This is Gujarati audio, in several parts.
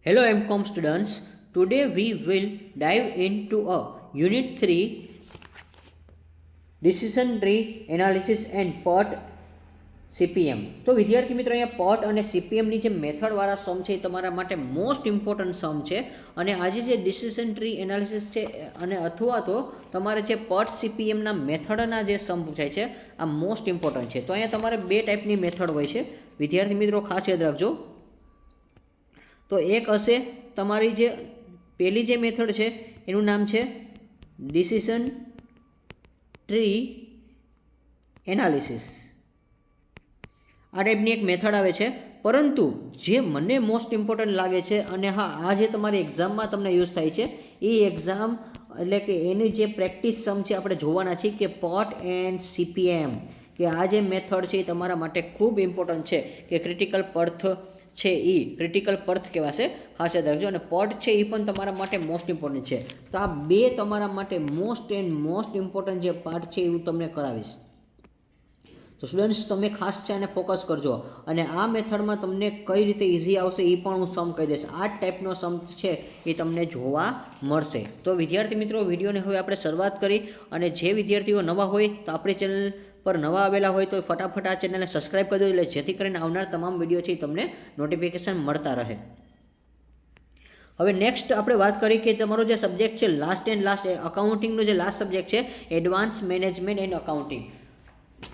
Hello MCOM students, today we will dive into a Unit 3 Decision Tree Analysis and PERT CPM. તો વિદ્યાર્થી મિત્રો અહીંયા PERT અને CPMની જે મેથડવાળા સમ છે એ તમારા માટે મોસ્ટ ઇમ્પોર્ટન્ટ સમ છે અને આજે જે ડિસિઝન ટ્રી એનાલિસિસ છે અને અથવા તો તમારે જે PERT CPMના મેથડના જે સમ પૂછાય છે આ મોસ્ટ ઇમ્પોર્ટન્ટ છે. તો અહીંયા તમારે બે ટાઈપની મેથડ હોય છે વિદ્યાર્થી મિત્રો, ખાસ યાદ રાખજો. તો એક હશે તમારી જે પહેલી જે મેથડ છે એનું નામ છે ડિસિઝન ટ્રી એનાલિસિસ. આ ટાઈપની એક મેથડ આવે છે, પરંતુ જે મને મોસ્ટ ઇમ્પોર્ટન્ટ લાગે છે અને હા આ જે તમારી એક્ઝામમાં તમને યુઝ થાય છે એ એક્ઝામ એટલે કે એની જે પ્રેક્ટિસ સમ છે આપણે જોવાના છીએ કે PERT એન્ડ CPM કે આ જે મેથડ છે એ તમારા માટે ખૂબ ઇમ્પોર્ટન્ટ છે કે ક્રિટિકલ પર્થ છે એ ક્રિટિકલ પર્થ કહેવાશે, ખાસ યાદ રાખજો. અને PERT છે એ પણ તમારા માટે મોસ્ટ ઇમ્પોર્ટન્ટ છે. તો આ બે તમારા માટે મોસ્ટ ઇમ્પોર્ટન્ટ જે પાર્ટ છે એ હું તમને કરાવીશ. તો સ્ટુડન્ટ્સ તમે ખાસ છે અને ફોકસ કરજો અને આ મેથડમાં તમને કઈ રીતે ઇઝી આવશે એ પણ હું સમ કહી દઈશ. આ ટાઈપનો સમ છે એ તમને જોવા મળશે. તો વિદ્યાર્થી મિત્રો વિડીયોને હવે આપણે શરૂઆત કરી અને જે વિદ્યાર્થીઓ નવા હોય તો આપણી ચેનલ પર નવા આવેલા હોય તો ફટાફટ આ ચેનલને સબસ્ક્રાઈબ કરી દો, એટલે જેથી કરીને આવનાર તમામ વિડીયો છે તમને નોટિફિકેશન મળતા રહે. હવે નેક્સ્ટ આપણે વાત કરીએ કે તમારો જે સબ્જેક્ટ છે લાસ્ટ અકાઉન્ટિંગનો જે લાસ્ટ સબ્જેક્ટ છે એડવાન્સ મેનેજમેન્ટ એન્ડ અકાઉન્ટિંગ.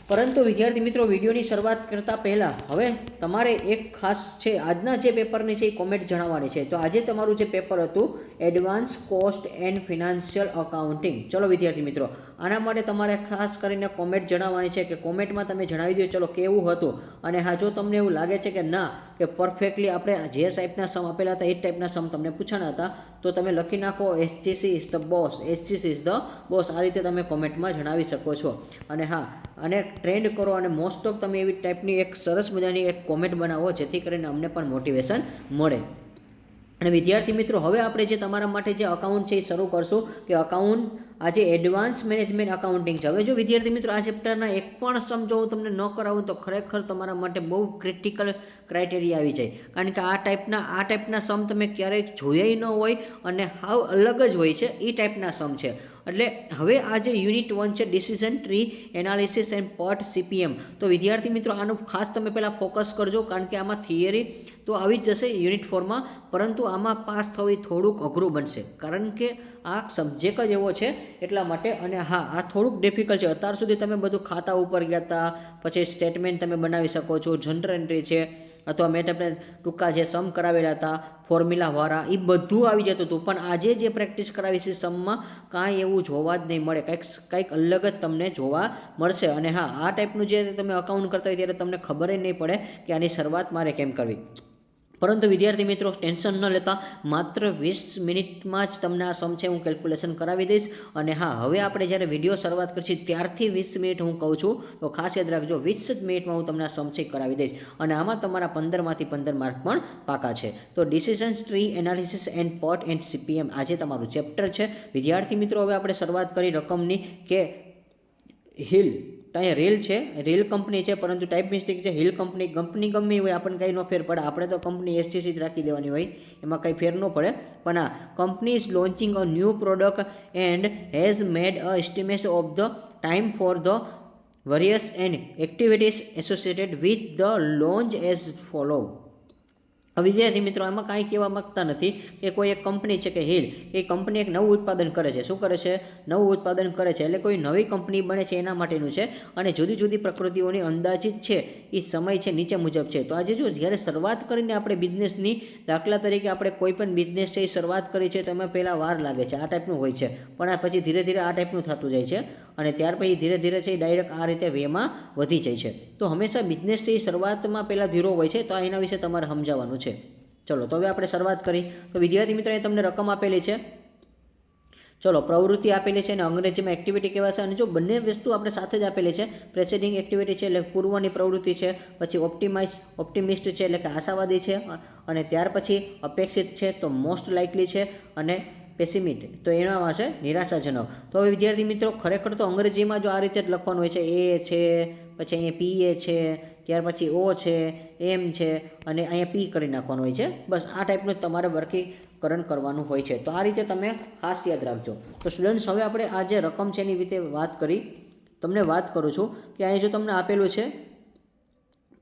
પરંતુ વિદ્યાર્થી મિત્રો વિડીયોની શરૂઆત કરતાં પહેલાં હવે તમારે એક ખાસ છે આજના જે પેપરની છે એ કોમેન્ટ જણાવવાની છે. તો આજે તમારું જે પેપર હતું advance cost and financial accounting. ચલો વિદ્યાર્થી મિત્રો આના માટે તમારે ખાસ કરીને કોમેન્ટ જણાવવાની છે કે કોમેન્ટમાં તમે જણાવી દો ચલો કેવું હતું. અને હા જો તમને એવું લાગે છે કે ના કે પરફેક્ટલી આપણે જે ટાઈપના સમ આપેલા હતા એ જ ટાઈપના સમ તમને પૂછાના હતા તો તમે લખી નાખો SGC is the boss, SGC is the boss. આ રીતે તમે કોમેન્ટમાં જણાવી શકો છો. અને હા અને ટ્રેન્ડ કરો અને મોસ્ટ ઓફ તમે એવી ટાઈપની એક સરસ મજાની એક કોમેન્ટ બનાવો જેથી કરીને અમને પણ મોટિવેશન મળે. અને વિદ્યાર્થી મિત્રો હવે આપણે જે તમારા માટે જે અકાઉન્ટ છે એ શરૂ કરશું કે અકાઉન્ટ આજે એડવાન્સ મેનેજમેન્ટ અકાઉન્ટિંગ છે. હવે જો વિદ્યાર્થી મિત્રો આ ચેપ્ટરના એક પણ સમ જો હું તમને ન કરાવું તો ખરેખર તમારા માટે બહુ ક્રિટિકલ ક્રાઇટેરિયા આવી જાય, કારણ કે આ ટાઈપના સમ તમે ક્યારેય જોયા ન હોય અને હાવ અલગ જ હોય છે એ ટાઈપના સમ છે. એટલે હવે આ જે યુનિટ 1 છે decision tree analysis and PERT CPM, તો વિદ્યાર્થી મિત્રો આનું ખાસ તમે પહેલાં ફોકસ કરજો, કારણ કે આમાં થિયરી તો આવી જ જશે યુનિટ 4માં, પરંતુ આમાં પાસ થવી થોડુંક અઘરું બનશે કારણ કે આ સબ્જેક્ટ જ એવો છે એટલા માટે. અને હા આ થોડુંક ડિફિકલ્ટ છે. અત્યાર સુધી તમે બધું ખાતા ઉપર ગયા હતા, પછી સ્ટેટમેન્ટ તમે બનાવી શકો છો, જનરલ એન્ટ્રી છે અથવા મેં તમને ટૂંકા જે સમ કરાવેલા હતા ફોર્મ્યુલાવાળા એ બધું આવી જતું હતું. પણ આજે જે પ્રેક્ટિસ કરાવી છે સમમાં કાંઈ એવું જોવા જ નહીં મળે, કંઈક અલગ જ તમને જોવા મળશે. અને હા આ ટાઈપનું જે તમે અકાઉન્ટ કરતા હોય ત્યારે તમને ખબર જ નહીં પડે કે આની શરૂઆત મારે કેમ કરવી. પરંતુ વિદ્યાર્થી મિત્રો ટેન્શન ન લેતા માત્ર 20 મિનિટમાં જ તમને આ સમ છે હું કેલ્ક્યુલેશન કરાવી દઈશ. અને હા હવે આપણે જ્યારે વિડીયો શરૂઆત કરીશું ત્યારથી 20 મિનિટ હું કહું છું તો ખાસ યાદ રાખજો 20 જ મિનિટમાં હું તમને આ સમ છે કરાવી દઈશ. અને આમાં તમારા 15માંથી 15 માર્ક પણ પાકા છે. તો decision tree analysis and PERT and CPM આજે તમારું ચેપ્ટર છે. વિદ્યાર્થી મિત્રો હવે આપણે શરૂઆત કરી રકમની કે હિલ. તો અહીંયા રેલ છે, રેલ કંપની છે, પરંતુ ટાઈપ મિસ્ટેક છે. હિલ કંપની ગમે હોય આપણને કંઈ ન ફેર પડે, આપણે તો કંપની SGC જ રાખી દેવાની હોય, એમાં કંઈ ફેર ન પડે. પણ આ company is launching a new product and has made a estimate of the time for the various and activities associated with the launch as follow. વિદ્યાર્થી મિત્રો આમાં કાંઈ કહેવા માગતા નથી કે કોઈ એક કંપની છે કે હિલ, એ કંપની એક નવું ઉત્પાદન કરે છે. શું કરે છે? નવું ઉત્પાદન કરે છે, એટલે કોઈ નવી કંપની બને છે એના માટેનું છે. અને જુદી જુદી પ્રકૃતિઓની અંદાજિત છે એ સમય છે નીચે મુજબ છે. તો આજે જો જ્યારે શરૂઆત કરીને આપણે બિઝનેસની, દાખલા તરીકે આપણે કોઈ પણ બિઝનેસ છે એ શરૂઆત કરી છે તો એમાં પહેલાં વાર લાગે છે, આ ટાઈપનું હોય છે. પણ આ પછી ધીરે ધીરે આ ટાઈપનું થતું જાય છે અને ત્યાર પછી ધીરે ધીરે છે એ ડાયરેક્ટ આ રીતે વેમાં વધી જાય છે. તો હંમેશા બિઝનેસ છે એ શરૂઆતમાં પહેલાં ધીરો હોય છે, તો એના વિશે તમારે સમજાવવાનું છે. ચલો તો હવે આપણે શરૂઆત કરી. તો વિદ્યાર્થી મિત્રો તમને રકમ આપેલી છે, ચલો પ્રવૃત્તિ આપેલી છે અને અંગ્રેજીમાં એક્ટિવિટી કહેવાશે. અને જો બંને વસ્તુ આપણે સાથે જ આપેલી છે, પ્રેસિડિંગ એક્ટિવિટી છે એટલે પૂર્વની પ્રવૃત્તિ છે, પછી ઓપ્ટિમિસ્ટ છે એટલે કે આશાવાદી છે, અને ત્યાર પછી અપેક્ષિત છે તો મોસ્ટ લાઇકલી છે, અને પેસિમિટ તો એનામાં છે નિરાશાજનક. તો હવે વિદ્યાર્થી મિત્રો ખરેખર તો અંગ્રેજીમાં જો આ રીતે જ લખવાનું હોય છે, એ છે, પછી અહીંયા PA છે, ત્યાર પછી ઓ છે, એમ છે અને અહીંયા પી કરી નાખવાનું હોય છે. બસ આ ટાઈપનું તમારે વર્ગીકરણ કરવાનું હોય છે. તો આ રીતે તમે ખાસ યાદ રાખજો. તો સ્ટુડન્ટ્સ, હવે આપણે આ જે રકમ છે એની રીતે વાત કરી. તમને વાત કરું છું કે અહીં જો તમને આપેલું છે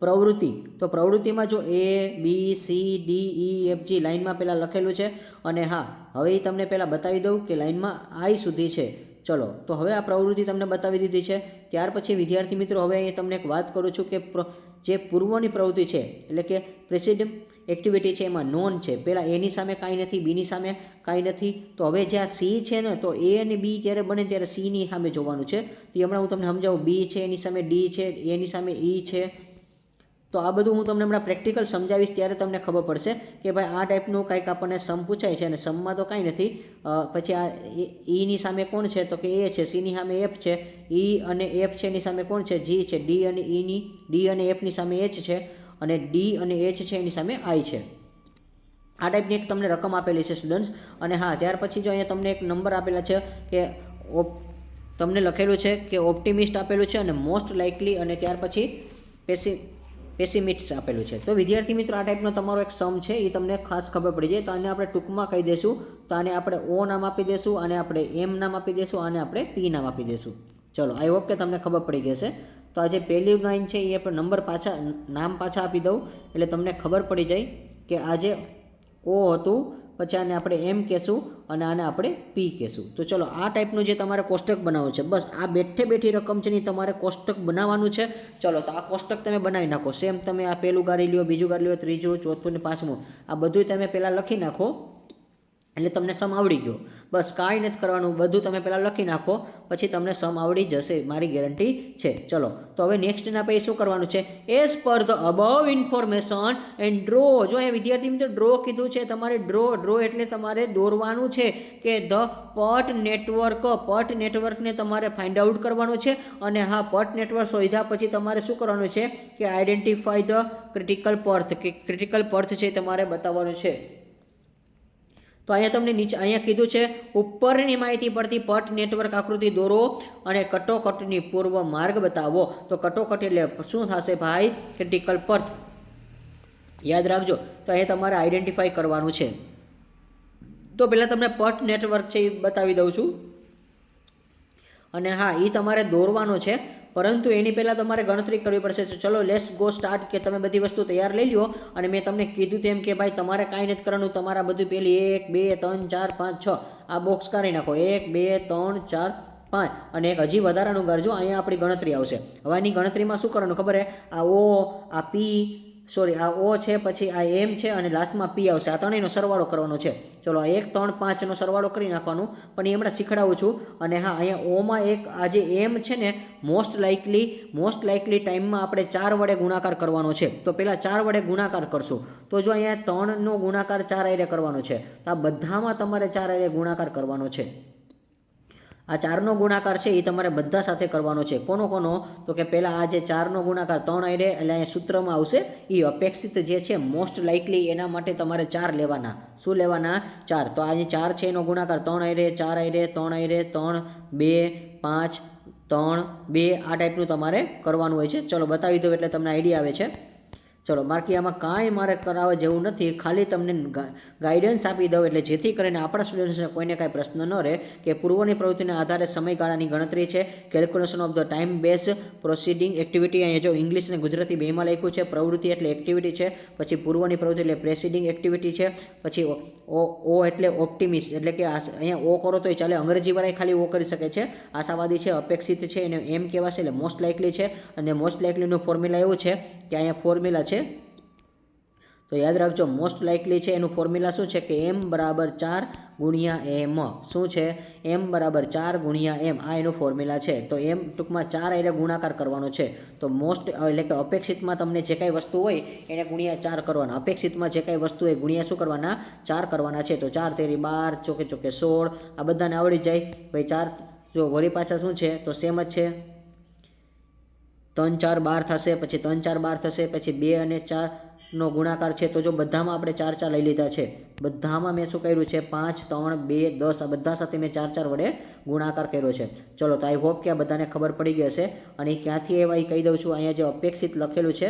પ્રવૃત્તિ, તો પ્રવૃત્તિમાં જો A B C D E F G લાઇનમાં પહેલાં લખેલું છે અને હા, હવે એ તમને પહેલાં બતાવી દઉં કે લાઇનમાં I સુધી છે. ચલો, તો હવે આ પ્રવૃત્તિ તમને બતાવી દીધી છે. ત્યાર પછી વિદ્યાર્થી મિત્રો, હવે અહીં તમને એક વાત કરું છું કે જે પૂર્વની પ્રવૃત્તિ છે એટલે કે પ્રેસિડન્ટ એક્ટિવિટી છે એમાં નોન છે. પહેલાં એની સામે કાંઈ નથી, બીની સામે કાંઈ નથી. તો હવે જ્યાં સી છે ને, તો એ અને બી જ્યારે બને ત્યારે સીની સામે જોવાનું છે. તો હમણાં હું તમને સમજાવું. બી છે એની સામે ડી છે, એની સામે ઈ છે. તો આ બધું હું તમને હમણાં પ્રેક્ટિકલ સમજાવીશ ત્યારે તમને ખબર પડશે કે ભાઈ આ ટાઈપનું કંઈક આપણને સમ પૂછાય છે અને સમમાં તો કાંઈ નથી. પછી આ ઈની સામે કોણ છે, તો કે એ છે. સીની સામે એફ છે. ઈ અને એફ છે એની સામે કોણ છે, જી છે. ડી અને ઈની, ડી અને એફની સામે એચ છે અને ડી અને એચ છે એની સામે આઈ છે. આ ટાઈપની એક તમને રકમ આપેલી છે સ્ટુડન્ટ્સ. અને હા, ત્યાર પછી જો અહીંયા તમને એક નંબર આપેલા છે કે તમને લખેલું છે કે ઓપ્ટિમિસ્ટ આપેલું છે અને મોસ્ટ લાઇકલી અને ત્યાર પછી પેસિમિસ્ટ આપેલું છે. તો વિદ્યાર્થી મિત્રો, આ ટાઈપનો તમારો એક સમ છે એ તમને ખાસ ખબર પડી જાય. તો આને આપણે ટૂંકમાં કહી દઈશું. તો આને આપણે ઓ નામ આપી દઈશું, આને આપણે એમ નામ આપી દઈશું, આને આપણે પી નામ આપી દઈશું. ચલો, આઈ હોપ કે તમને ખબર પડી ગઈ છે. તો આ જે પહેલી લાઈન છે એ આપણે નંબર પાછા, નામ પાછા આપી દઉં એટલે તમને ખબર પડી જાય કે આ જે ઓ હતું, પછી આને આપણે એમ કહેશું અને આને આપણે પી કહેશું. તો ચલો, આ ટાઈપનું જે તમારે કોષ્ટક બનાવવું છે, બસ આ બેઠી રકમ છે ને તમારે કોષ્ટક બનાવવાનું છે. ચલો, તો આ કોષ્ટક તમે બનાવી નાખો. સેમ તમે આ પહેલું ગાડી લ્યો, બીજું ગાડી લ્યો, ત્રીજું, ચોથું ને પાંચમું, આ બધું તમે પહેલાં લખી નાખો એટલે તમને સમ આવડી ગયો. બસ કાંઈ નથી કરવાનું, બધું તમે પહેલાં લખી નાખો, પછી તમને સમ આવડી જશે, મારી ગેરંટી છે. ચલો, તો હવે નેક્સ્ટ એના પછી શું કરવાનું છે, as per the above information and draw. જો અહીંયા વિદ્યાર્થી મિત્રો ડ્રો કીધું છે, તમારે ડ્રો એટલે તમારે દોરવાનું છે કે ધ પટ નેટવર્કને તમારે ફાઇન્ડ આઉટ કરવાનું છે. અને હા, પટ નેટવર્ક શોધ્યા પછી તમારે શું કરવાનું છે કે આઈડેન્ટિફાઈ ધ ક્રિટિકલ પર્થ, કે ક્રિટિકલ પર્થ છે તમારે બતાવવાનું છે. તો અહીંયા તમને નીચે અહીંયા કીધું છે ઉપરની માહિતી પરથી પટ નેટવર્ક આકૃતિ દોરો અને કટોકટની પૂર્વ માર્ગ બતાવો. તો કટોકટ એટલે શું થશે ભાઈ, ક્રિટિકલ પર્થ. યાદ રાખજો. તો અહીંયા તમારે આઈડેન્ટિફાઈ કરવાનું છે. તો પહેલાં તમને પટ નેટવર્ક છે એ બતાવી દઉં છું. અને હા, એ તમારે દોરવાનો છે, પરંતુ એની પહેલાં તમારે ગણતરી કરવી પડશે. તો ચલો, લેટ્સ ગો સ્ટાર્ટ. કે તમે બધી વસ્તુ તૈયાર લઈ લો અને મેં તમને કીધું તેમ કે ભાઈ તમારે કાંઈ નથી કરવાનું. તમારા બધું પહેલી 1 2 3 4 5 6 આ બોક્સ કાઢી નાખો. 1 2 3 4 5 અને એક હજી વધારાનું કરજો. અહીંયા આપણી ગણતરી આવશે. હવે આની ગણતરીમાં શું કરવાનું ખબર છે, આ ઓ, આ પી, સોરી આ ઓ છે, પછી આ એમ છે અને લાસ્ટમાં પી આવશે. આ ત્રણેયનો સરવાળો કરવાનો છે. ચલો, 1 3 5નો સરવાળો કરી નાખવાનું, પણ એ હમણાં શીખડાવું છું. અને હા, અહીંયા ઓમાં એક આ જે એમ છે ને, મોસ્ટ લાઇકલી ટાઈમમાં આપણે 4 વડે ગુણાકાર કરવાનો છે. તો પહેલાં 4 વડે ગુણાકાર કરશું. તો જો અહીંયા 3નો ગુણાકાર 4 આરે કરવાનો છે, તો આ બધામાં તમારે 4 આરે ગુણાકાર કરવાનો છે. આ 4નો ગુણાકાર છે એ તમારે બધા સાથે કરવાનો છે. કોનો? તો કે પહેલાં આ જે 4નો ગુણાકાર 3 આરે, એટલે અહીંયા સૂત્રમાં આવશે એ અપેક્ષિત જે છે મોસ્ટ લાઇકલી, એના માટે તમારે 4 લેવાના. શું લેવાના? 4. તો આ જે 4 છે એનો ગુણાકાર 3 આરે, 4 આરે, 3 આરે, 3 2 5 3 2 આ ટાઈપનું તમારે કરવાનું હોય છે. ચલો, બતાવી દઉં એટલે તમને આઈડિયા આવે છે. ચલો, બાકી આમાં કાંઈ મારે કરાવવા જેવું નથી, ખાલી તમને ગાઈડન્સ આપી દઉં એટલે જેથી કરીને આપણા સ્ટુડન્ટ્સને કોઈને કાંઈ પ્રશ્ન ન રહે કે પૂર્વની પ્રવૃત્તિના આધારે સમયગાળાની ગણતરી છે. Calculation of the time base proceeding activity. અહીંયા જો ઇંગ્લિશ અને ગુજરાતી બેમાં લખ્યું છે. પ્રવૃત્તિ એટલે એક્ટિવિટી છે, પછી પૂર્વની પ્રવૃત્તિ એટલે પ્રેસિડિંગ એક્ટિવિટી છે, પછી ઓ એટલે ઓપ્ટિમિસ્ટ, એટલે કે અહીંયા ઓ કરો તો ચાલે, અંગ્રેજીવાળા ખાલી ઓ કરી શકે છે. આશાવાદી છે, અપેક્ષિત છે, એને એમ કહેવાશે એટલે મોસ્ટ લાઇકલી છે. અને મોસ્ટ લાઇકલીનું ફોર્મ્યુલા એવું છે કે અહીંયા ફોર્મ્યુલા છે, તો યાદ રાખજો. મોસ્ટ લાઇકલી છે એનું ફોર્મ્યુલા શું છે કે m બરાબર 4 ગુણ્યા m. શું છે? m બરાબર 4 ગુણ્યા m. આ એનું ફોર્મ્યુલા છે. તો m ટૂંકમાં 4 એટલે ગુણાકાર કરવાનો છે. તો મોસ્ટ એટલે કે અપેક્ષિતમાં તમને જે કાંઈ વસ્તુ હોય એને ગુણ્યા 4 કરવાના. અપેક્ષિતમાં જે કાંઈ વસ્તુ હોય ગુણ્યા શું કરવાના? 4 કરવાના છે. તો 4 તેરી 12, ચોકે 16, આ બધાને આવડી જાય. ભાઈ 4 જો વળી પાછા શું છે તો સેમ જ છે. 3 4 12 થશે, પછી 3 4 12 થશે, પછી 2 અને 4 નો ગુણાકાર છે, તો જો બધામાં આપણે 4 4 લઈ લીધા છે, બધામાં મેં શું કર્યું છે 5 3 2 10 આ બધા સાથે મેં 4 4 વડે ગુણાકાર કર્યો છે. ચલો, તો આઈ હોપ કે આ બધાને ખબર પડી ગઈ હશે. અને એ ક્યાંથી એવા એ કહી દઉં છું. અહીંયા જે અપેક્ષિત લખેલું છે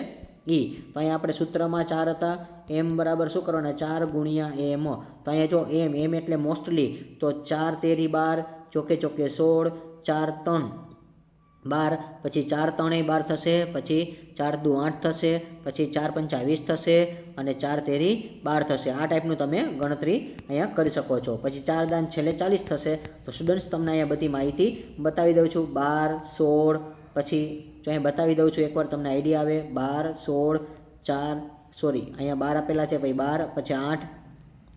ઈ, તો અહીંયા આપણે સૂત્રમાં 4 હતા, એમ બરાબર શું કરવાના 4 ગુણ્યા એમ. તો અહીંયા જો એમ એટલે મોસ્ટલી, તો 4 તેરી 12, ચોકે ચોકે 16, 4 3 12, પછી 4 3 12 થશે, પછી 4 2 8 થશે, પછી 4 5 20 થશે, અને 4 તેરી 12 થશે. આ ટાઈપનું તમે ગણતરી અહીંયા કરી શકો છો. પછી 4 દાન છેલ્લે 40 થશે. તો સ્ટુડન્ટ્સ તમને અહીંયા બધી માહિતી બતાવી દઉં છું. 12 16, પછી જો અહીંયા બતાવી દઉં છું એકવાર તમને આઈડિયા આવે. 12 16 4 સોરી અહીંયા 12 આપેલા છે, પછી 12 પછી 8.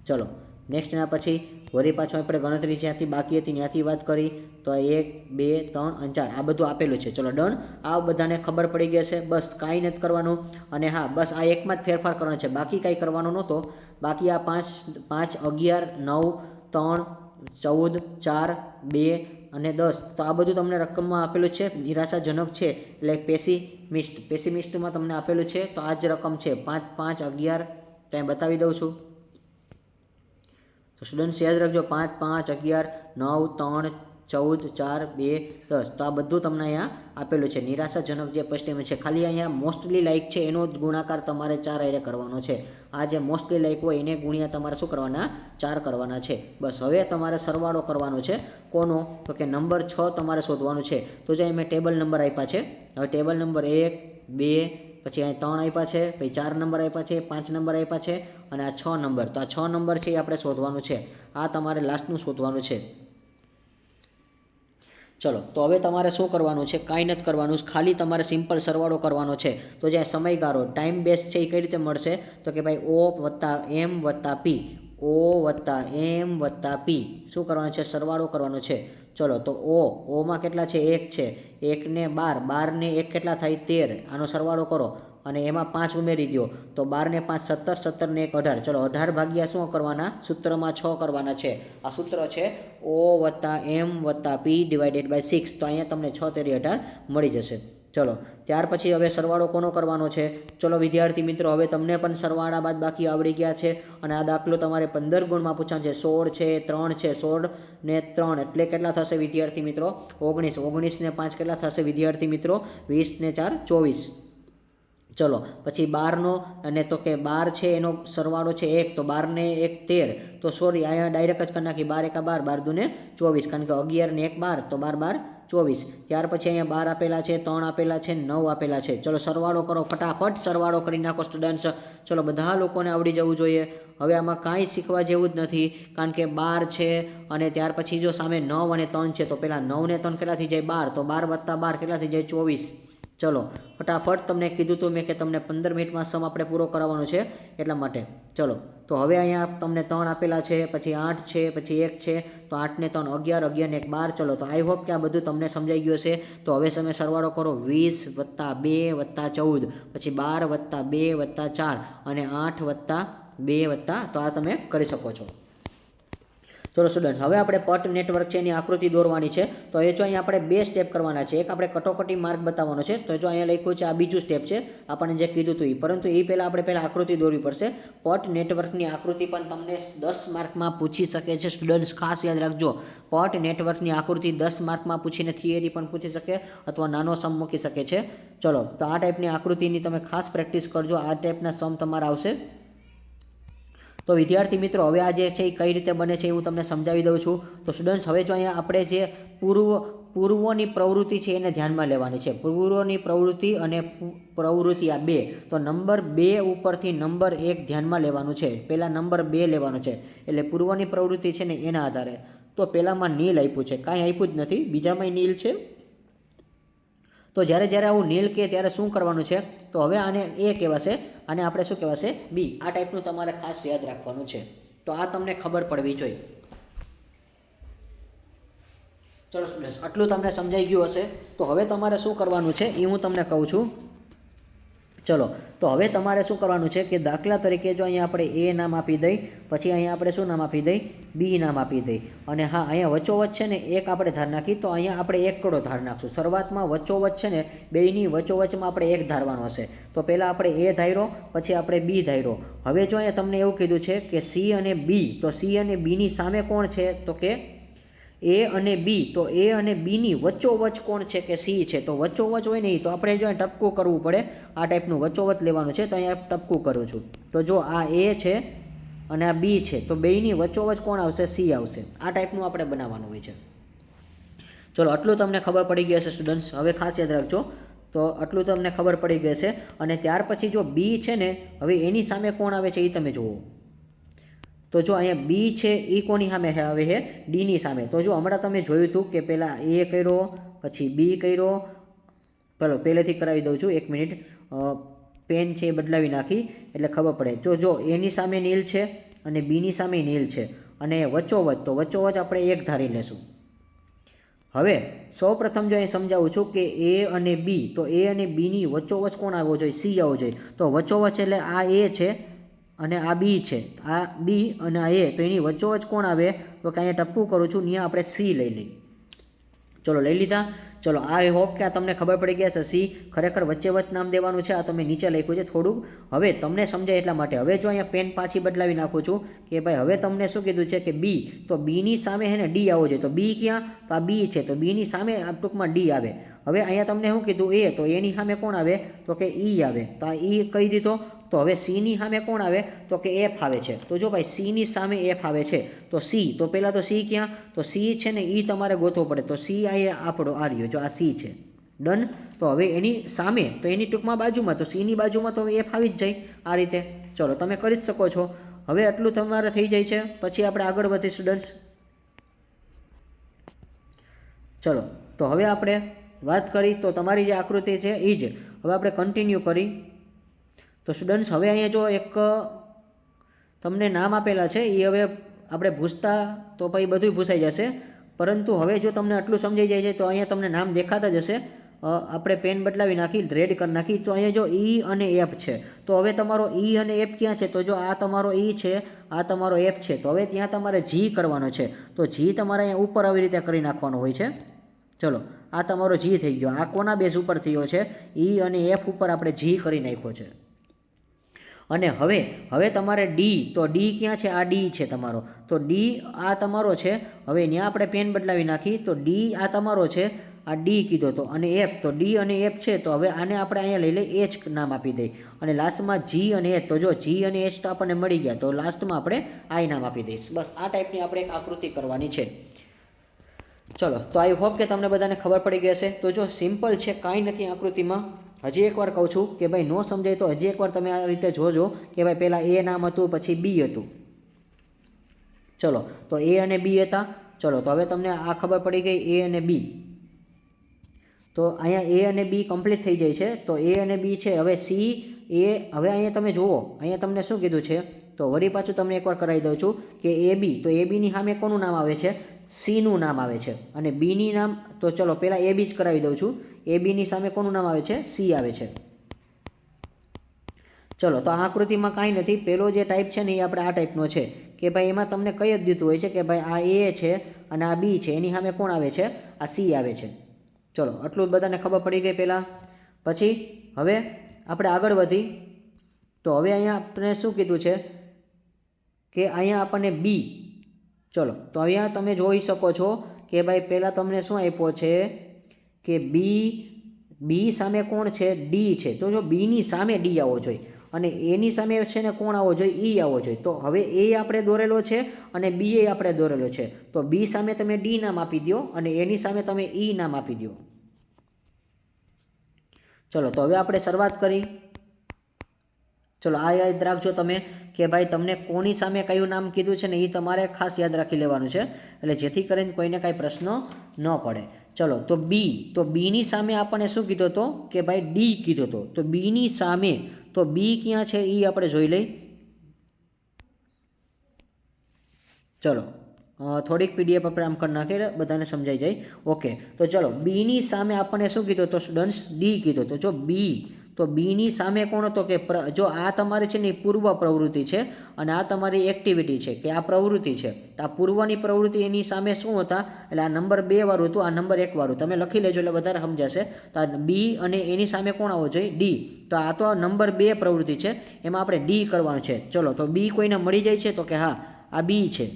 ચલો નેક્સ્ટ એના પછી વળી પાછું આપણે ગણતરી જ્યાંથી બાકી હતી ત્યાંથી વાત કરી, તો 1 2 3 અને 4 આ બધું આપેલું છે. ચલો ડન. આ બધાને ખબર પડી ગઈ હશે. બસ કાંઈ નથી કરવાનું. અને હા, બસ આ એકમાં જ ફેરફાર કરવાનો છે, બાકી કાંઈ કરવાનો નહોતો. બાકી આ 5 5 11 9 3 14 4 2 અને 10, તો આ બધું તમને રકમમાં આપેલું છે. નિરાશાજનક છે એટલે પેસિમિસ્ટમાં તમને આપેલું છે. તો આ જ રકમ છે 5 5 11. ત્યાં બતાવી દઉં છું. તો સ્ટુડન્ટ્સ યાદ રાખજો 5 5 11 9 3 14 4 2 10. તો આ બધું તમને અહીંયા આપેલું છે. નિરાશાજનક જે પ્રશ્ન છે, ખાલી અહીંયા મોસ્ટલી લાઈક છે એનો જ ગુણાકાર તમારે 4 હારે કરવાનો છે. આ જે મોસ્ટલી લાઈક હોય એને ગુણ્યા તમારે શું કરવાના 4 કરવાના છે. બસ હવે તમારે સરવાળો કરવાનો છે. કોનો? તો કે નંબર 6 તમારે શોધવાનું છે. તો જે મેં ટેબલ નંબર આપ્યા છે. હવે ટેબલ નંબર 1 2 પછી અહીં 3 આપ્યા છે, પછી 4 નંબર આપ્યા છે, 5 નંબર આપ્યા છે, અને આ 6 નંબર. તો આ 6 નંબર છે એ આપણે શોધવાનું છે. આ તમારે લાસ્ટનું શોધવાનું છે. ચલો, તો હવે તમારે શું કરવાનું છે? કાંઈ નથી કરવાનું, ખાલી તમારે સિમ્પલ સરવાળો કરવાનો છે. તો જે સમયગાળો ટાઈમ બેઝ છે એ કઈ રીતે મળશે? તો કે ભાઈ O વત્તા M વત્તા P, O વત્તા M વત્તા P શું કરવાનું છે? સરવાળો કરવાનો છે. ચલો, તો ઓમાં કેટલા છે? 1 છે, 1 ને 12, 12 ને 1 કેટલા થાય? 13. આનો સરવાળો કરો અને એમાં 5 ઉમેરી દો, તો 12 ને 5 17, 17 ને 1 18. ચલો 18 ભાગ્યા શું કરવાના? સૂત્રમાં 6 કરવાના છે. આ સૂત્ર છે O વત્તા M વત્તા P ડિવાઇડેડ બાય 6. તો અહીંયા તમને 6 તેરી 18 મળી જશે. ચલો, ત્યાર પછી હવે સરવાળો કોનો કરવાનો છે? ચલો વિદ્યાર્થી મિત્રો, હવે તમને પણ સરવાળા બાદ બાકી આવડી ગયા છે. અને આ દાખલો તમારે 15 ગુણમાં પૂછવાનો છે. 16 છે, 3 છે, 16 ને 3 એટલે કેટલા થશે વિદ્યાર્થી મિત્રો? 19. 19 ને 5 કેટલા થશે વિદ્યાર્થી મિત્રો? 20 ને 4 24. ચલો પછી 12નો, અને તો કે 12 છે એનો સરવાળો છે 1, તો 12 ને 1 13. તો સોરી અહીંયા ડાયરેક્ટ જ કરી નાખી. 12 1 12, 12 2 ને 24, કારણ કે 11 ને 1 12, તો 12 12 24. ત્યાર પછી અહીંયા 12 આપેલા છે, 3 આપેલા છે, 9 આપેલા છે. ચલો સરવાળો કરો, ફટાફટ સરવાળો કરી નાખો સ્ટુડન્ટ્સ. ચલો બધા લોકોને આવડી જવું જોઈએ. હવે આમાં કાંઈ શીખવા જેવું જ નથી, કારણ કે 12 છે અને ત્યાર પછી જો સામે 9 અને 3 છે, તો પહેલાં 9 ને 3 કેટલા થઈ જાય? 12. તો 12 વત્તા 12 કેટલા થઈ જાય? 24. ચલો ફટાફટ, તમને કીધું હતું મેં કે તમને 15 મિનિટમાં સમ આપણે પૂરો કરાવવાનો છે એટલા માટે. ચલો, તો હવે અહીંયા તમને 3 આપેલા છે, પછી 8 છે, પછી 1 છે, તો 8 ને 3 11, 11 ને 1 12. ચલો, તો આઈ હોપ કે આ બધું તમને સમજાઈ ગયું હશે. તો હવે તમે સરવાળો કરો. 20 વત્તા 2 વત્તા 14, પછી 12 વત્તા 2 વત્તા 4, અને 8 વત્તા 2 વત્તા, તો આ તમે કરી શકો છો. ચલો સ્ટુડન્ટ, હવે આપણે પટ નેટવર્ક છે એની આકૃતિ દોરવાની છે. તો એ જો અહીંયા આપણે 2 સ્ટેપ કરવાના છે. એક આપણે કટોકટી માર્ક બતાવવાનો છે. તો જો અહીંયા લખ્યું છે આ બીજું સ્ટેપ છે, આપણને જે કીધું હતું એ. પરંતુ એ પહેલાં આપણે પહેલાં આકૃતિ દોરવી પડશે. પટ નેટવર્કની આકૃતિ પણ તમને 10 માર્કમાં પૂછી શકે છે સ્ટુડન્ટ્સ, ખાસ યાદ રાખજો. પટ નેટવર્કની આકૃતિ 10 માર્કમાં પૂછીને થિયરી પણ પૂછી શકે, અથવા નાનો સમ મૂકી શકે છે. ચલો, તો આ ટાઈપની આકૃતિની તમે ખાસ પ્રેક્ટિસ કરજો. આ ટાઈપના સમ તમારા આવશે. તો વિદ્યાર્થી મિત્રો, હવે આ જે છે એ કઈ રીતે બને છે એ હું તમને સમજાવી દઉં છું. તો સ્ટુડન્ટ્સ, હવે જો અહીંયા આપણે જે પૂર્વની પ્રવૃત્તિ છે એને ધ્યાનમાં લેવાની છે. પૂર્વની પ્રવૃત્તિ અને પ્રવૃત્તિ આ 2. તો નંબર 2 ઉપરથી નંબર 1 ધ્યાનમાં લેવાનું છે. પહેલાં નંબર 2 લેવાનો છે, એટલે પૂર્વની પ્રવૃત્તિ છે ને એના આધારે. તો પહેલાંમાં નીલ આપ્યું છે, કાંઈ આપ્યું જ નથી. બીજામાંય નીલ છે. તો જ્યારે જ્યારે આવું નીલ કહે ત્યારે શું કરવાનું છે? તો હવે આને એ કહેવાશે, અને આપણે શું કહેવાશે? બી. આ ટાઈપનું તમારે ખાસ યાદ રાખવાનું છે. તો આ તમને ખબર પડવી જોઈએ. ચલો સ્ટુડન્ટ્સ, આટલું તમને સમજાઈ ગયું હશે. તો હવે તમારે શું કરવાનું છે એ હું તમને કહું છું. ચલો, તો હવે તમારે શું કરવાનું છે કે દાખલા તરીકે જો અહીંયા આપણે એ નામ આપી દઈ, પછી અહીંયા આપણે શું નામ આપી દઈ, બી નામ આપી દઈ, અને હા અહીંયા વચ્ચોવચ્ચ છે ને એક આપણે ધાર નાખી, તો અહીંયા આપણે એક કડો ધાર નાખશું. શરૂઆતમાં વચ્ચોવચ્ચ છે ને બેયની વચ્ચોવચ્ચમાં આપણે એક ધારવાનો હશે. તો પહેલાં આપણે એ ધાર્યો, પછી આપણે બી ધાર્યો. હવે જો અહીંયા તમને એવું કીધું છે કે સી અને બી, તો સી અને બીની સામે કોણ છે, તો કે એ અને બી. તો એ અને બીની વચ્ચોવચ્ચ કોણ છે, કે સી છે. તો વચ્ચોવચ્ચ હોય ને તો આપણે જો ટપકું કરવું પડે, આ ટાઈપનું વચ્ચોવચ્ચ લેવાનું છે. તો અહીંયા ટપકું કરું છું. તો જો આ એ છે અને આ બી છે, તો બેયની વચ્ચોવચ્ચ કોણ આવશે, સી આવશે. આ ટાઈપનું આપણે બનાવવાનું હોય છે. ચલો, આટલું તમને ખબર પડી ગઈ હશે સ્ટુડન્ટ્સ. હવે ખાસ યાદ રાખજો. તો આટલું તમને ખબર પડી ગઈ છે. અને ત્યાર પછી જો બી છે ને, હવે એની સામે કોણ આવે છે એ તમે જુઓ. તો જો અહીંયા બી છે એ કોની સામે આવે છે, ડીની સામે. તો જો હમણાં તમે જોયું હતું કે પહેલાં એ કર્યો, પછી બી કર્યો. પહેલેથી કરાવી દઉં છું, 1 મિનિટ. પેન છે એ બદલાવી નાખી એટલે ખબર પડે. જો એની સામે નીલ છે અને બીની સામે નીલ છે, અને વચ્ચોવચ્ચ, તો વચ્ચોવચ્ચ આપણે એક ધારી લેશું. હવે સૌ પ્રથમ જો અહીં સમજાવું છું કે એ અને બી, તો એ અને બીની વચ્ચોવચ્ચ કોણ આવવો જોઈએ, સી આવવો જોઈએ. તો વચ્ચોવચ્ચ એટલે આ એ છે અને આ બી છે, આ બી અને આ એ. તો એની વચ્ચોવચ્ચ કોણ આવે, તો કે અહીંયા ટપકું કરું છું, ત્યાં આપણે સી લઈ લઈએ. ચલો, લઈ લીધા. ચલો, આઈ હોપ કે આ તમને ખબર પડી ગયા છે. સી ખરેખર વચ્ચે વચ્ચ નામ દેવાનું છે. આ તમે નીચે લખ્યું છે થોડુંક. હવે તમને સમજાય એટલા માટે હવે જો અહીંયા પેન પાછી બદલાવી નાખું છું કે ભાઈ હવે તમને શું કીધું છે કે બી, તો બીની સામે હે ને ડી આવવો જોઈએ. તો બી ક્યાં, તો આ બી છે, તો બીની સામે ટૂંકમાં ડી આવે. હવે અહીંયા તમને શું કીધું, એ, તો એની સામે કોણ આવે, તો કે ઈ આવે. તો આ ઈ કહી દીધો. તો હવે સીની સામે કોણ આવે, તો કે એફ આવે છે. તો જો ભાઈ સીની સામે એફ આવે છે, તો સી, તો પહેલાં તો સી ક્યાં, તો સી છે ને એ તમારે ગોતવો પડે. તો સી આ આપણો આ રહ્યો, જો આ સી છે. ડન. તો હવે એની સામે, તો એની ટૂંકમાં બાજુમાં, તો સીની બાજુમાં તો એફ આવી જ જાય આ રીતે. ચલો, તમે કરી જ શકો છો. હવે આટલું તમારે થઈ જાય છે. પછી આપણે આગળ વધી સ્ટુડન્ટ્સ. ચલો, તો હવે આપણે વાત કરી, તો તમારી જે આકૃતિ છે એ જ હવે આપણે કન્ટિન્યુ કરી. તો સ્ટુડન્ટ્સ હવે અહીંયા જો એક તમને નામ આપેલા છે, એ હવે આપણે ભૂસતા તો પછી બધું ભૂસાઈ જશે. પરંતુ હવે જો તમને આટલું સમજાઈ જાય છે, તો અહીંયા તમને નામ દેખાતા જ હશે. આપણે પેન બદલાવી નાખી, રેડ કરી નાખી. તો અહીંયા જો ઈ અને એફ છે, તો હવે તમારો ઈ અને એફ ક્યાં છે, તો જો આ તમારો ઈ છે, આ તમારો એફ છે. તો હવે ત્યાં તમારે જી કરવાનો છે. તો જી તમારે અહીંયા ઉપર આવી રીતે કરી નાખવાનો હોય છે. ચલો, આ તમારો જી થઈ ગયો. આ કોના બેઝ ઉપર થયો છે, ઈ અને એફ ઉપર આપણે જી કરી નાખ્યો છે. અને હવે તમારે ડી, તો ડી ક્યાં છે, આ ડી છે તમારો. તો ડી આ તમારો છે. હવે ત્યાં આપણે પેન બદલાવી નાખી. તો ડી આ તમારો છે, આ ડી કીધો તો, અને એફ, તો ડી અને એફ છે. તો હવે આને આપણે અહીંયા લઈ લઈએ, એચ નામ આપી દઈએ. અને લાસ્ટમાં જી અને એચ, તો જો જી અને એચ તો આપણને મળી ગયા, તો લાસ્ટમાં આપણે આઈ નામ આપી દઈશ. બસ આ ટાઈપની આપણે એક આકૃતિ કરવાની છે. ચલો, તો આઈ હોપ કે તમને બધાને ખબર પડી ગઈ હશે. તો જો સિમ્પલ છે, કાંઈ નથી આકૃતિમાં. હજી એકવાર કહું છું કે ભાઈ નો સમજાય તો હજી એકવાર તમે આ રીતે જોજો કે ભાઈ પહેલાં એ નામ હતું, પછી બી હતું. ચલો, તો એ અને બી હતા. ચલો, તો હવે તમને આ ખબર પડી ગઈ, એ અને બી. તો અહીંયા એ અને બી કમ્પ્લીટ થઈ જાય છે. તો એ અને બી છે. હવે સી, એ, હવે અહીંયા તમે જુઓ, અહીંયા તમને શું કીધું છે, તો વળી પાછું તમને એકવાર કરાવી દઉં છું કે એ બી, તો એ બીની સામે કોનું નામ આવે છે, સીનું નામ આવે છે. અને બીની નામ, તો ચલો પહેલાં એ બી જ કરાવી દઉં છું. એ બીની સામે કોનું નામ આવે છે, સી આવે છે. ચલો, તો આ આકૃતિમાં કાંઈ નથી. પહેલો જે ટાઈપ છે ને એ આપણે આ ટાઈપનો છે કે ભાઈ એમાં તમને કહી જ દીધું હોય છે કે ભાઈ આ એ છે અને આ બી છે, એની સામે કોણ આવે છે, આ સી આવે છે. ચલો, આટલું બધાને ખબર પડી ગઈ પહેલાં. પછી હવે આપણે આગળ વધી. તો હવે અહીંયા આપણે શું કીધું છે કે અહીંયા આપણને બી. ચલો, તો અહીંયા તમે જોઈ શકો છો કે ભાઈ પહેલાં તમને શું આપ્યો છે કે બી સામે કોણ છે, ડી છે. તો જો બીની સામે ડી આવવો જોઈએ અને એની સામે છે ને કોણ આવવો જોઈએ, ઈ આવવો જોઈએ. તો હવે એ આપણે દોરેલો છે અને બી એ આપણે દોરેલો છે. તો બી સામે તમે ડી નામ આપી દો અને એની સામે તમે ઈ નામ આપી દો. ચલો, તો હવે આપણે શરૂઆત કરી. ચલો, આ યાદ રાખજો તમે કે ભાઈ તમને કોની સામે કયું નામ કીધું છે ને એ તમારે ખાસ યાદ રાખી લેવાનું છે, એટલે જેથી કરીને કોઈને કાંઈ પ્રશ્ન ન પડે. ચલો, તો બી, તો બીની સામે આપણને શું કીધો હતો કે ભાઈ ડી કીધો હતો. તો બીની સામે, તો બી ક્યાં છે એ આપણે જોઈ લઈ. ચલો, થોડીક પીડીએફ આપણે આમ કરી નાખીએ, બધાને સમજાઈ જાય. ઓકે, તો ચલો, બીની સામે આપણને શું કીધું તો સ્ટુડન્ટ્સ ડી કીધું. તો જો બી, તો બીની સામે કોણ હતો કે જો આ તમારી છે ને એ પૂર્વ પ્રવૃત્તિ છે અને આ તમારી એક્ટિવિટી છે કે આ પ્રવૃત્તિ છે, આ પૂર્વની પ્રવૃત્તિ એની સામે શું હતા, એટલે આ નંબર 2 વાળું હતું, આ નંબર 1 વાળું. તમે લખી લેજો એટલે વધારે સમજાશે. તો આ બી અને એની સામે કોણ આવવો જોઈએ, ડી. તો આ તો નંબર 2 પ્રવૃત્તિ છે, એમાં આપણે ડી કરવાનું છે. ચલો, તો બી કોઈને મળી જાય છે તો કે હા આ બી છે.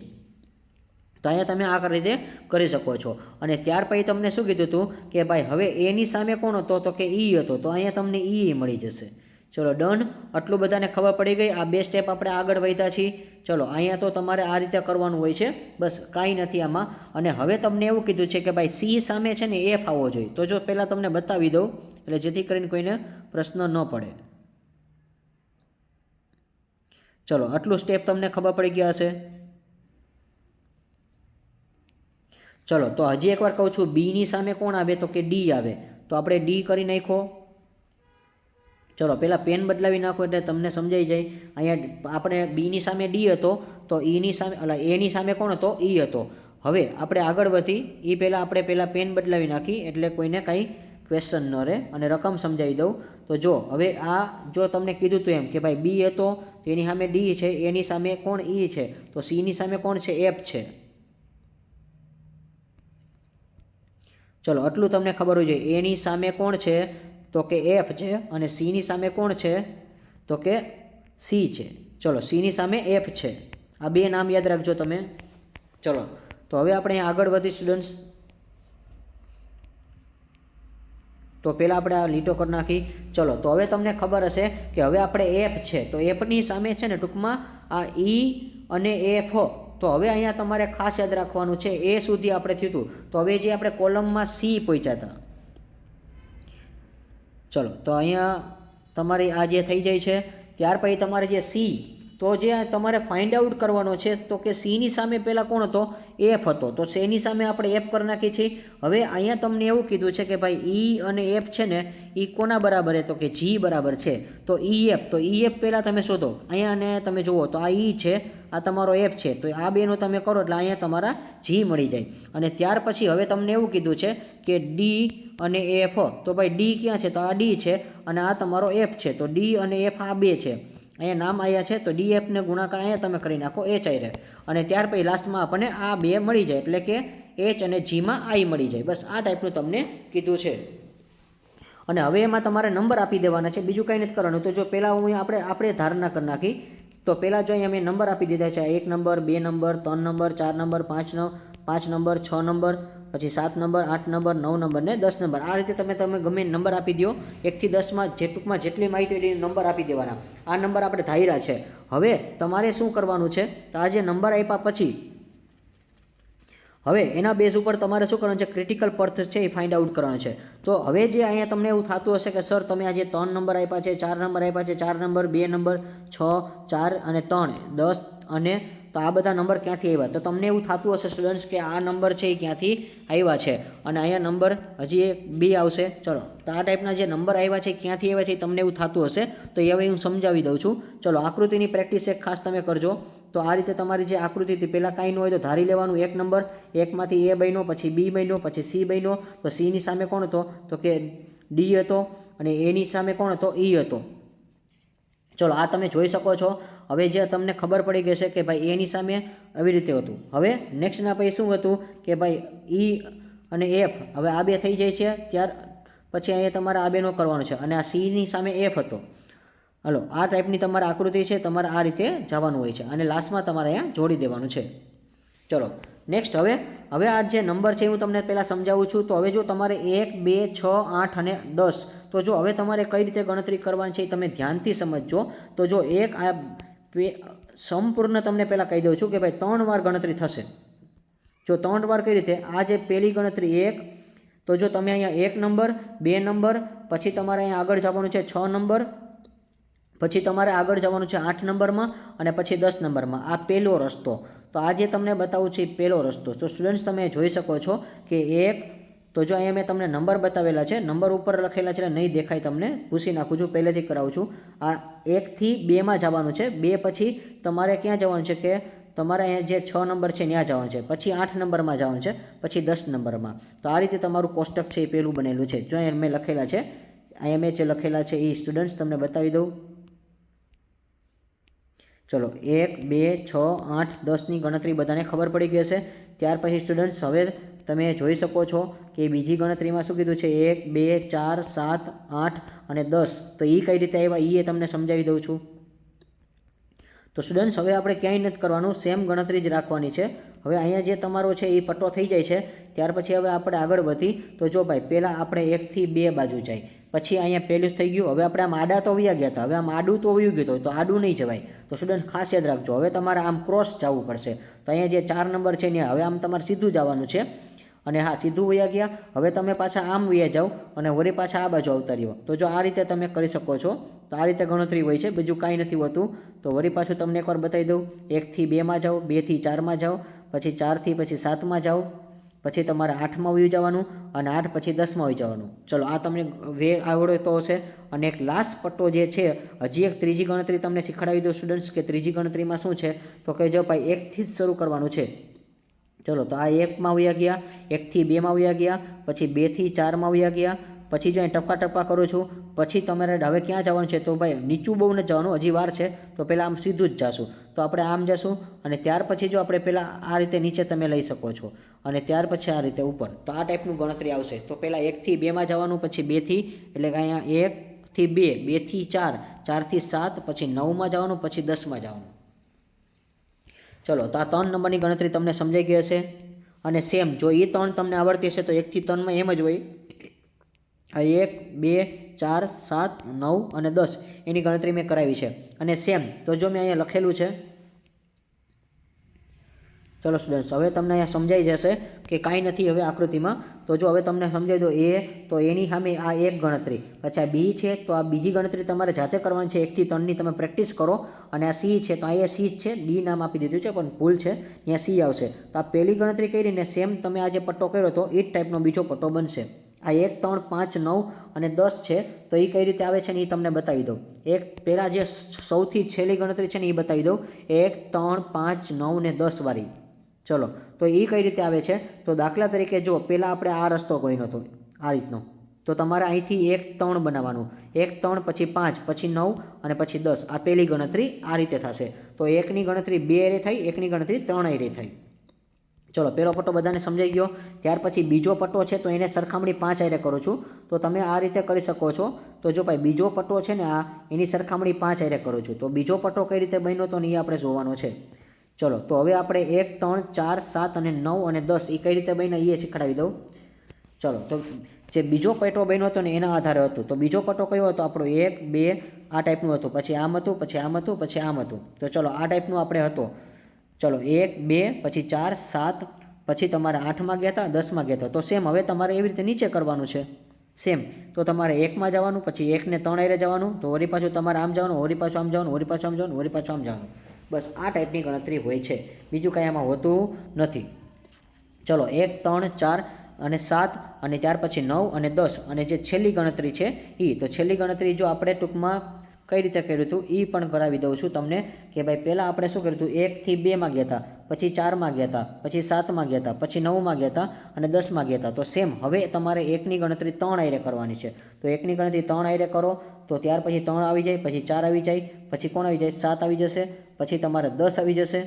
તો અહીંયા તમે આ રીતે કરી શકો છો. અને ત્યાર પછી તમને શું કીધું હતું કે ભાઈ હવે એની સામે કોણ હતો તો કે ઈ હતો. તો અહીંયા તમને ઈ મળી જશે. ચલો ડન. આટલું બધાને ખબર પડી ગઈ. આ 2 સ્ટેપ આપણે આગળ વધ્યા છીએ. ચલો અહીંયા તો તમારે આ રીતે કરવાનું હોય છે, બસ કાંઈ નથી આમાં. અને હવે તમને એવું કીધું છે કે ભાઈ સી સામે છે ને એફ આવવો જોઈએ. તો જો પહેલાં તમને બતાવી દઉં એટલે જેથી કરીને કોઈને પ્રશ્ન ન પડે. ચલો આટલું સ્ટેપ તમને ખબર પડી ગયા હશે. ચલો તો હજી એકવાર કહું છું, બીની સામે કોણ આવે તો કે ડી આવે. તો આપણે ડી કરી નાખો. ચલો પહેલાં પેન બદલાવી નાખો એટલે તમને સમજાઈ જાય. અહીંયા આપણે બીની સામે ડી હતો તો ઈની સામે એની સામે કોણ હતો, ઈ હતો. હવે આપણે આગળ વધી એ પહેલાં આપણે પહેલાં પેન બદલાવી નાખી એટલે કોઈને કાંઈ ક્વેશ્ચન ન રહે. અને રકમ સમજાવી દઉં. તો જો હવે આ જો તમને કીધું હતું એમ કે ભાઈ બી હતો તેની સામે ડી છે, એની સામે કોણ ઈ છે, તો સીની સામે કોણ છે, એફ છે. ચલો આટલું તમને ખબર હોય છે. એની સામે કોણ છે તો કે એફ છે અને સીની સામે કોણ છે તો કે સી છે. ચલો સીની સામે એફ છે. આ 2 નામ યાદ રાખજો તમે. ચલો તો હવે આપણે આગળ વધી સ્ટુડન્ટ્સ. તો પહેલાં આપણે આ લીટો કરી નાખી. ચલો તો હવે તમને ખબર હશે કે હવે આપણે એફ છે તો એફની સામે છે ને ટૂંકમાં આ ઈ અને એફ. તો હવે અહીંયા તમારે ખાસ યાદ રાખવાનું છે એ સુધી આપણે થયું હતું. તો હવે જે આપણે કોલમમાં સી પહોંચ્યા હતા. ચલો તો અહીંયા તમારી આ જે થઈ જાય છે. ત્યાર પછી તમારે જે સી, તો જે તમારે ફાઇન્ડ આઉટ કરવાનો છે તો કે સીની સામે પહેલાં કોણ હતો, એફ હતો. તો સીની સામે આપણે એફ કરી નાખીએ છીએ. હવે અહીંયા તમને એવું કીધું છે કે ભાઈ ઈ અને એફ છે ને એ કોના બરાબર છે તો કે જી બરાબર છે. તો ઈ એફ, તો ઈ એફ પહેલાં તમે શોધો. અહીંયા અને તમે જુઓ તો આ ઈ છે, આ તમારો એફ છે. તો આ બેનો તમે કરો એટલે અહીંયા તમારા જી મળી જાય. અને ત્યાર પછી હવે તમને એવું કીધું છે કે ડી અને એફ. તો ભાઈ ડી ક્યાં છે તો આ ડી છે અને આ તમારો એફ છે. તો ડી અને એફ આ 2 છે. અહીંયા નામ આવ્યા છે તો ડી એફને ગુણાકાર અહીંયા તમે કરી નાખો એચ આઈ રહે. અને ત્યાર પછી લાસ્ટમાં આપણને આ 2 મળી જાય એટલે કે એચ અને જીમાં આઈ મળી જાય. બસ આ ટાઈપનું તમને કીધું છે. અને હવે એમાં તમારે નંબર આપી દેવાના છે, બીજું કંઈ નથી કરવાનું. તો જો પહેલાં હું આપણે ધારણા કરી નાખી. તો પહેલાં જો અહીંયા મેં નંબર આપી દીધા છે, 1 number, 2 number, 3 number, 4 number, 5 number, 6 number, પછી 7 નંબર, 8 નંબર, 9 નંબર ને 10 નંબર. આ રીતે તમે ગમે નંબર આપી દો. 1 થી 10માં જે ટૂંકમાં જેટલી માહિતી હોય એ નંબર આપી દેવાના. આ નંબર આપણે ધાર્યા છે. હવે તમારે શું કરવાનું છે તો આ જે નંબર આપ્યા પછી હવે એના બેઝ ઉપર તમારે શું કરવાનું છે, ક્રિટિકલ પર્થ છે એ ફાઇન્ડ આઉટ કરવાનું છે. તો હવે જે અહીંયા તમને એવું થતું હશે કે સર તમે આજે 3 નંબર આપ્યા છે, 4 નંબર આપ્યા છે, 4 નંબર, 2 નંબર, 6, 4 અને 3, 10 અને તો આ બધા નંબર ક્યાંથી આવ્યા? તો તમને એવું થતું હશે સ્ટુડન્ટ્સ કે આ નંબર છે એ ક્યાંથી આવ્યા છે અને અહીંયા નંબર હજી એક 2 આવશે. ચલો તો આ ટાઈપના જે નંબર આવ્યા છે ક્યાંથી આવ્યા છે તમને એવું થતું હશે. તો એ હવે હું સમજાવી દઉં છું. ચલો આકૃતિની પ્રેક્ટિસ એક ખાસ તમે કરજો. તો આ રીતે તમારી જે આકૃતિ હતી પહેલાં કાંઈ ન હોય તો ધારી લેવાનું. 1 નંબર, 1માંથી એ બન્યો, પછી બી બન્યો, પછી સી બન્યો. તો સીની સામે કોણ હતો તો કે ડી હતો અને એની સામે કોણ હતો, ઈ હતો. ચલો આ તમે જોઈ શકો છો. હવે જે તમને ખબર પડી ગઈ છે કે ભાઈ એની સામે આવી રીતે હતું. હવે નેક્સ્ટના પછી શું હતું કે ભાઈ ઈ અને એફ, હવે આ 2 થઈ જાય છે. ત્યાર પછી અહીંયા તમારે આ 2નો કરવાનો છે અને આ સીની સામે એફ હતો. હલો આ ટાઈપની તમારી આકૃતિ છે, તમારે આ રીતે જવાનું હોય છે અને લાસ્ટમાં તમારે અહીંયા જોડી દેવાનું છે. ચલો નેક્સ્ટ હવે આ જે નંબર છે હું તમને પહેલાં સમજાવું છું. તો હવે જો તમારે 1, 2, 6, 8 અને 10, તો જો હવે તમારે કઈ રીતે ગણતરી કરવાની છે એ તમે ધ્યાનથી સમજજો. તો જો એક આ સંપૂર્ણ તમને પહેલાં કહી દઉં છું કે ભાઈ 3 વાર ગણતરી થશે. જો 3 વાર કઈ રીતે, આ જે પહેલી ગણતરી 1, તો જો તમે અહીંયા 1 નંબર, 2 નંબર, પછી તમારે અહીંયા આગળ જવાનું છે 6 નંબર, પછી તમારે આગળ જવાનું છે 8 નંબરમાં અને પછી 10 નંબરમાં. આ પહેલો રસ્તો. તો આ જે તમને બતાવું છું એ પહેલો રસ્તો. તો સ્ટુડન્ટ્સ તમે જોઈ શકો છો કે 1, તો જો અહીંયા મેં તમને નંબર બતાવેલા છે, નંબર ઉપર લખેલા છે, નહીં દેખાય તમને, ભૂસી નાખું છું, પહેલેથી કરાવું છું. આ 1 થી 2માં જવાનું છે. 2 પછી તમારે ક્યાં જવાનું છે કે તમારે અહીંયા જે 6 નંબર છે ત્યાં જવાનું છે, પછી 8 નંબરમાં જવાનું છે, પછી 10 નંબરમાં. તો આ રીતે તમારું કોષ્ટક છે એ પહેલું બનેલું છે. જો અહીંયા મેં લખેલા છે અહીંયા મેં જે લખેલા છે એ સ્ટુડન્ટ્સ તમને બતાવી દઉં. ચલો 1 2 6 8 10ની ગણતરી બધાને ખબર પડી ગઈ હશે. ત્યાર પછી સ્ટુડન્ટ્સ હવે તમે જોઈ શકો છો કે બીજી ગણતરીમાં શું કીધું છે 1 2 4 7 8 અને 10. તો એ કઈ રીતે આવ્યા એ તમને સમજાવી દઉં છું. તો સ્ટુડન્ટ્સ હવે આપણે ક્યાંય નથી કરવાનું, સેમ ગણતરી જ રાખવાની છે. હવે અહીંયા જે તમારો છે એ પટ્ટો થઈ જાય છે. ત્યાર પછી હવે આપણે આગળ વધી તો જો ભાઈ પહેલાં આપણે 1 થી 2 બાજુ જાય, પછી અહીંયા પહેલું થઈ ગયું. હવે આપણે આમ આડા તો વયા ગયા હતા, હવે આમ આડું તો વયું ગયું હતું, તો આડું નહીં જવાય. તો સ્ટુડન્ટ ખાસ યાદ રાખજો, હવે તમારે આમ ક્રોસ જવું પડશે. તો અહીંયા જે 4 નંબર છે ને હવે આમ તમારે સીધું જવાનું છે. અને હા, સીધું વયા ગયા. હવે તમે પાછા આમ વયા જાઓ અને વળી પાછા આ બાજુ આવતા રહ્યો. તો જો આ રીતે તમે કરી શકો છો. તો આ રીતે ગણતરી હોય છે, બીજું કાંઈ નથી હોતું. તો વળી પાછું તમને એકવાર બતાવી દઉં. 1 થી 2માં જાઓ, 2 થી 4માં જાઓ, પછી 4 થી પછી 7માં જાઓ, પછી તમારે 8માં વયું જવાનું અને 8 પછી 10માં વયું જવાનું. ચલો આ તમને વે આવડતો હશે. અને એક લાસ્ટ પટ્ટો જે છે, હજી એક ત્રીજી ગણતરી તમને શીખવાડી દો સ્ટુડન્ટ્સ કે ત્રીજી ગણતરીમાં શું છે. તો કહેજો ભાઈ 1 થી જ શરૂ કરવાનું છે. ચલો તો આ 1માં વયા ગયા, 1 થી 2માં વયા ગયા, પછી 2 થી 4માં વયા ગયા, પછી જો અહીં ટપકા ટપકા કરું છું, પછી તમારે હવે ક્યાં જવાનું છે. તો ભાઈ નીચું બહુ નથી જવાનું, હજી વાર છે. તો પહેલાં આમ સીધું જ જાશું. તો આપણે આમ જશું અને ત્યાર પછી જો આપણે પહેલાં આ રીતે નીચે તમે લઈ શકો છો અને ત્યાર પછી આ રીતે ઉપર. તો આ ટાઈપનું ગણતરી આવશે. તો પહેલાં 1 થી 2માં જવાનું, પછી 2 થી એટલે કે અહીંયા 1 થી 2, 2 થી 4, 4 થી 7, પછી 9માં જવાનું, પછી 10માં જવાનું. ચલો તો આ 3 નંબરની ગણતરી તમને સમજાઈ ગઈ હશે. અને સેમ જો એ 3 તમને આવડતી હશે તો 1 થી 3માં એમ જ હોય. આ 1 2 4 7 9 અને 10 એની ગણતરી મેં કરાવી છે. અને સેમ તો જો મેં અહીંયા લખેલું છે. ચલો સ્ટુડન્ટ્સ હવે તમને અહીંયા સમજાઈ જશે કે કાંઈ નથી હવે આકૃતિમાં. તો જો હવે તમને સમજાવી દો એ, તો એની સામે આ એક ગણતરી, પછી આ બી છે તો આ બીજી ગણતરી તમારે જાતે કરવાની છે. 1 થી 3ની તમે પ્રેક્ટિસ કરો. અને આ સી છે તો અહીંયા સી જ છે, ડી નામ આપી દીધું છે પણ ભૂલ છે, અહીંયા સી આવશે. તો આ પહેલી ગણતરી કરીને સેમ તમે આ જે પટ્ટો કર્યો તો એ જ ટાઈપનો બીજો પટ્ટો બનશે. આ 1 3 5 9 અને 10 છે. તો એ કઈ રીતે આવે છે ને એ તમને બતાવી દઉં. એક પહેલાં જે સૌથી છેલ્લી ગણતરી છે ને એ બતાવી દઉં. 1 3 5 9 ને 10 વાળી. ચલો તો એ કઈ રીતે આવે છે. તો દાખલા તરીકે જો પહેલાં આપણે આ રસ્તો કોઈનો હતો આ રીતનો, તો તમારે અહીંથી 1 3 બનાવવાનું. 1 3 પછી 5 પછી 9 અને પછી 10. આ પહેલી ગણતરી આ રીતે થશે. તો 1ની ગણતરી 2 એરે થઈ, 1ની ગણતરી 3 એરે થઈ. ચલો પહેલો પટ્ટો બધાને સમજાઈ ગયો. ત્યાર પછી બીજો પટ્ટો છે તો એને સરખામણી 5 આરે કરું છું. તો તમે આ રીતે કરી શકો છો. તો જો ભાઈ બીજો પટ્ટો છે ને આ, એની સરખામણી 5 આરે કરું છું. તો બીજો પટ્ટો કઈ રીતે બન્યો તો એ આપણે જોવાનો છે. ચલો તો હવે આપણે 1 3 4 7 અને 9 અને 10 એ કઈ રીતે બન્યા એ શીખવાડી દઉં. ચલો તો જે બીજો પટ્ટો બન્યો હતો ને એના આધારે હતું. તો બીજો પટ્ટો કયો હતો આપણો 1 2 આ ટાઈપનું હતું, પછી આમ હતું, પછી આમ હતું, પછી આમ હતું. તો ચલો આ ટાઈપનું આપણે હતો. ચલો 1 2 પછી 4 7 પછી તમારે 8માં ગયા હતા, 10માં ગયા હતા. તો સેમ હવે તમારે એવી રીતે નીચે કરવાનું છે. સેમ તો તમારે 1માં જવાનું, પછી 1 ને 3 આરે જવાનું, તો વળી પાછું તમારે આમ જવાનું, વળી પાછું આમ જવાનું, વળી પાછું આમ જવાનું, વળી પાછું આમ જવાનું. બસ આ ટાઈપની ગણતરી હોય છે, બીજું કાંઈ આમાં હોતું નથી. ચલો 1 3 4 અને 7 અને ત્યાર પછી 9 અને 10 અને જે છેલ્લી ગણતરી છે એ. તો છેલ્લી ગણતરી જો આપણે ટૂંકમાં કઈ રીતે કર્યું હતું એ પણ કરાવી દઉં છું તમને કે ભાઈ પહેલાં આપણે શું કર્યું હતું. 1 થી 2માં ગયા હતા, પછી 4માં ગયા હતા, પછી 7માં ગયા હતા, પછી 9માં ગયા હતા અને 10માં ગયા હતા. તો સેમ હવે તમારે 1ની ગણતરી 3 આરે કરવાની છે. તો 1ની ગણતરી 3 આરે કરો તો ત્યાર પછી 3 આવી જાય, પછી 4 આવી જાય, પછી કોણ આવી જાય 7 આવી જશે, પછી તમારે 10 આવી જશે.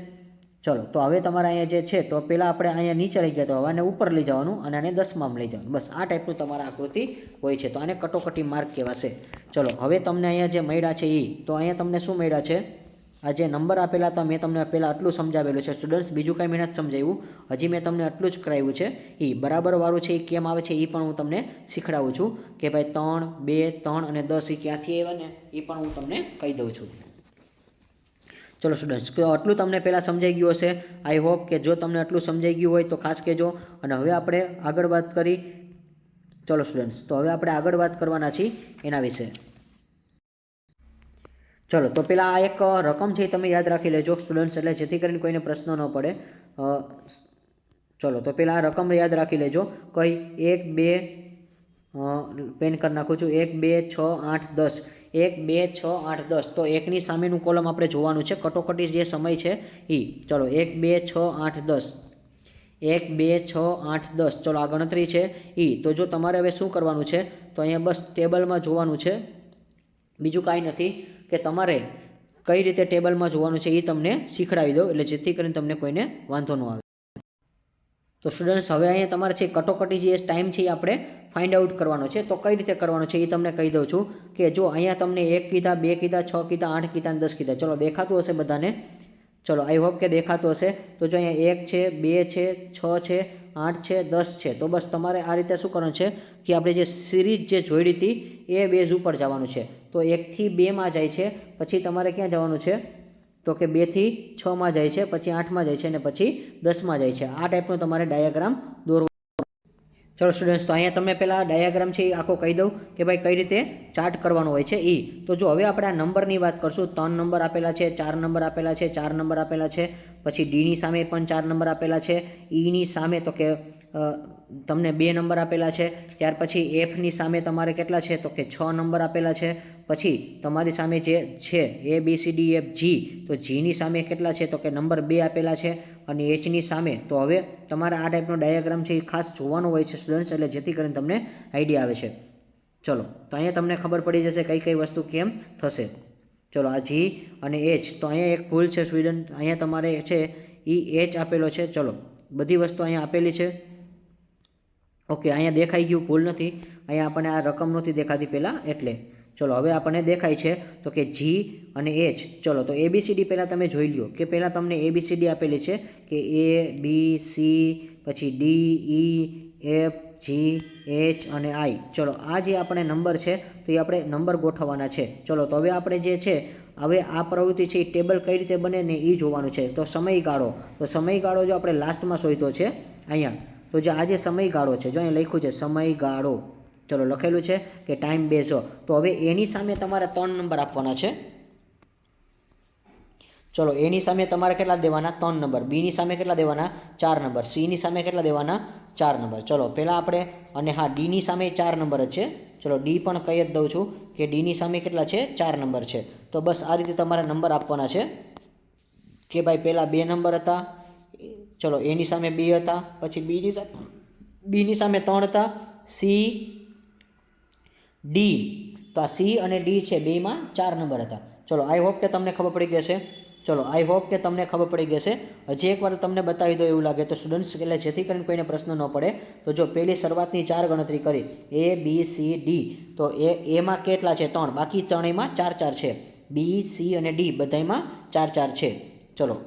ચલો તો હવે તમારે અહીંયા જે છે તો પહેલાં આપણે અહીંયા નીચે લઈ ગયા તો હવે આને ઉપર લઈ જવાનું અને આને 10માં લઈ જવાનું. બસ આ ટાઈપનું તમારા આકૃતિ હોય છે. તો આને કટોકટી માર્ક કહેવાશે. ચલો હવે તમને અહીંયા જે મળ્યા છે એ, તો અહીંયા તમને શું મળ્યા છે. આ જે નંબર આપેલા હતા મેં તમને પહેલાં આટલું સમજાવેલું છે સ્ટુડન્ટ્સ, બીજું કાંઈ મહેનત સમજાવ્યું હજી મેં તમને આટલું જ કરાવ્યું છે. એ બરાબર વાળું છે એ કેમ આવે છે એ પણ હું તમને શીખડાવું છું કે ભાઈ 3 2 3 અને 10 એ ક્યાંથી આવ્યા ને એ પણ હું તમને કહી દઉં છું. ચલો સ્ટુડન્ટ્સ આટલું તમને પહેલાં સમજાઈ ગયું હશે. આઈ હોપ કે જો તમને આટલું સમજાઈ ગયું હોય તો ખાસ કહેજો. અને હવે આપણે આગળ વાત કરી. ચલો સ્ટુડન્ટ્સ તો હવે આપણે આગળ વાત કરવાના છીએ એના વિશે. ચલો તો પહેલાં આ એક રકમ છે તમે યાદ રાખી લેજો સ્ટુડન્ટ્સ, એટલે જેથી કરીને કોઈને પ્રશ્ન ન પડે. ચલો તો પહેલાં આ રકમ યાદ રાખી લેજો. કઈ 1 2 પેન કરી નાખું છું. 1 2 6 8 10 1 2 6 8 10. તો એકની સામેનું કોલમ આપણે જોવાનું છે, કટોકટી જે સમય છે એ. ચલો 1 2 6 8 10 1 2 6 8 10 ચલો આ ગણતરી છે એ. તો જો તમારે હવે શું કરવાનું છે તો અહીંયા બસ ટેબલમાં જોવાનું છે, બીજું કાંઈ નથી કે તમારે કઈ રીતે ટેબલમાં જોવાનું છે એ તમને શીખડાવી દો, એટલે જેથી કરીને તમને કોઈને વાંધો ન આવે. તો સ્ટુડન્ટ્સ હવે અહીંયા તમારે છે કટોકટી જે ટાઈમ છે એ આપણે ફાઇન્ડ આઉટ કરવાનો છે. તો કઈ રીતે કરવાનો છે એ તમને કહી દઉં છું કે જો અહીંયા તમને 1 કીધા, 2 કીધા, 6 કીધા, 8 કીધા, 10 કીધા. ચલો દેખાતું હશે બધાને? ચલો આઈ હોપ કે દેખાતું હશે. તો જો અહીંયા 1 છે, 2 છે, 6 છે, 8 છે, 10 છે. તો બસ તમારે આ રીતે શું કરવાનું છે કે આપણે જે સિરીઝ જે જોડી હતી એ બેઝ ઉપર જવાનું છે. તો 1 થી 2માં જાય છે, પછી તમારે ક્યાં જવાનું છે તો કે 2 થી 6માં જાય છે, પછી 8માં જાય છે અને પછી 10માં જાય છે. આ ટાઈપનો તમારે ડાયાગ્રામ દોરવો. ચલો સ્ટુડન્ટ્સ, તો અહીંયા તમને પહેલાં ડાયાગ્રામ છે એ આખો કહી દઉં કે ભાઈ કઈ રીતે ચાર્ટ કરવાનો હોય છે એ. તો જો હવે આપણે આ નંબરની વાત કરશું. 3 નંબર આપેલા છે, 4 નંબર આપેલા છે, 4 નંબર આપેલા છે, પછી ડીની સામે પણ 4 નંબર આપેલા છે, ઈની સામે તો કે તમને 2 નંબર આપેલા છે, ત્યાર પછી એફની સામે તમારે કેટલા છે તો કે 6 નંબર આપેલા છે, પછી તમારી સામે જે છે A B C D F G, તો જીની સામે કેટલા છે તો કે નંબર 2 આપેલા છે, અને એચની સામે. તો હવે તમારે આ ટાઈપનો ડાયાગ્રામ છે એ ખાસ જોવાનો હોય છે સ્ટુડન્ટ્સ, એટલે જેથી કરીને તમને આઈડિયા આવે છે. ચલો તો અહીંયા તમને ખબર પડી જશે કઈ કઈ વસ્તુ કેમ થશે. ચલો આ જી અને એચ. તો અહીંયા એક ભૂલ છે સ્ટુડન્ટ, અહીંયા તમારે છે એ એચ આપેલો છે. ચલો બધી વસ્તુ અહીંયા આપેલી છે. ઓકે, અહીંયા દેખાઈ ગયું, ભૂલ નથી. અહીંયા આપણને આ રકમ નહોતી દેખાતી પહેલાં એટલે. ચલો હવે આપણને દેખાય છે તો કે જી અને એચ. ચલો તો ABCD પહેલાં તમે જોઈ લો કે પહેલાં તમને ABCD આપેલી છે કે A B C પછી D E F G H અને I. ચલો આ જે આપણે નંબર છે તો એ આપણે નંબર ગોઠવવાના છે. ચલો તો હવે આપણે જે છે હવે આ પ્રવૃત્તિ છે એ ટેબલ કઈ રીતે બને ને એ જોવાનું છે. તો સમયગાળો, તો સમયગાળો જો આપણે લાસ્ટમાં શોધ્યો છે અહીંયા, તો જે આ જે સમયગાળો છે જો અહીંયા લખ્યું છે સમયગાળો, ચલો લખેલું છે કે ટાઈમ બેઝો. તો હવે એની સામે તમારે 3 નંબર આપવાના છે. ચલો એની સામે તમારે કેટલા દેવાના 3 નંબર, બીની સામે કેટલા દેવાના 4 નંબર, સીની સામે કેટલા દેવાના 4 નંબર. ચલો પહેલાં આપણે અને હા ડીની સામે 4 નંબર જ છે. ચલો ડી પણ કહી જ દઉં છું કે ડીની સામે કેટલા છે 4 નંબર છે. તો બસ આ રીતે તમારે નંબર આપવાના છે કે ભાઈ પહેલાં 2 નંબર હતા, ચલો એની સામે 2 હતા, પછી બીની સામે 3 હતા, સી ડી. તો આ સી અને ડી છે બેમાં 4 નંબર હતા. ચલો આઈ હોપ કે તમને ખબર પડી ગઈ હશે. ચલો આઈ હોપ કે તમને ખબર પડી ગઈ હશે. હજી એકવાર તમને બતાવી દો એવું લાગે તો સ્ટુડન્ટ્સ, એટલે જેથી કરીને કોઈને પ્રશ્ન ન પડે. તો જો પહેલી શરૂઆતની 4 ગણતરી કરી A B C D, તો એમાં કેટલા છે 3, બાકી ત્રણેયમાં 4 4 છે. બી સી અને ડી બધામાં 4 4 છે. ચલો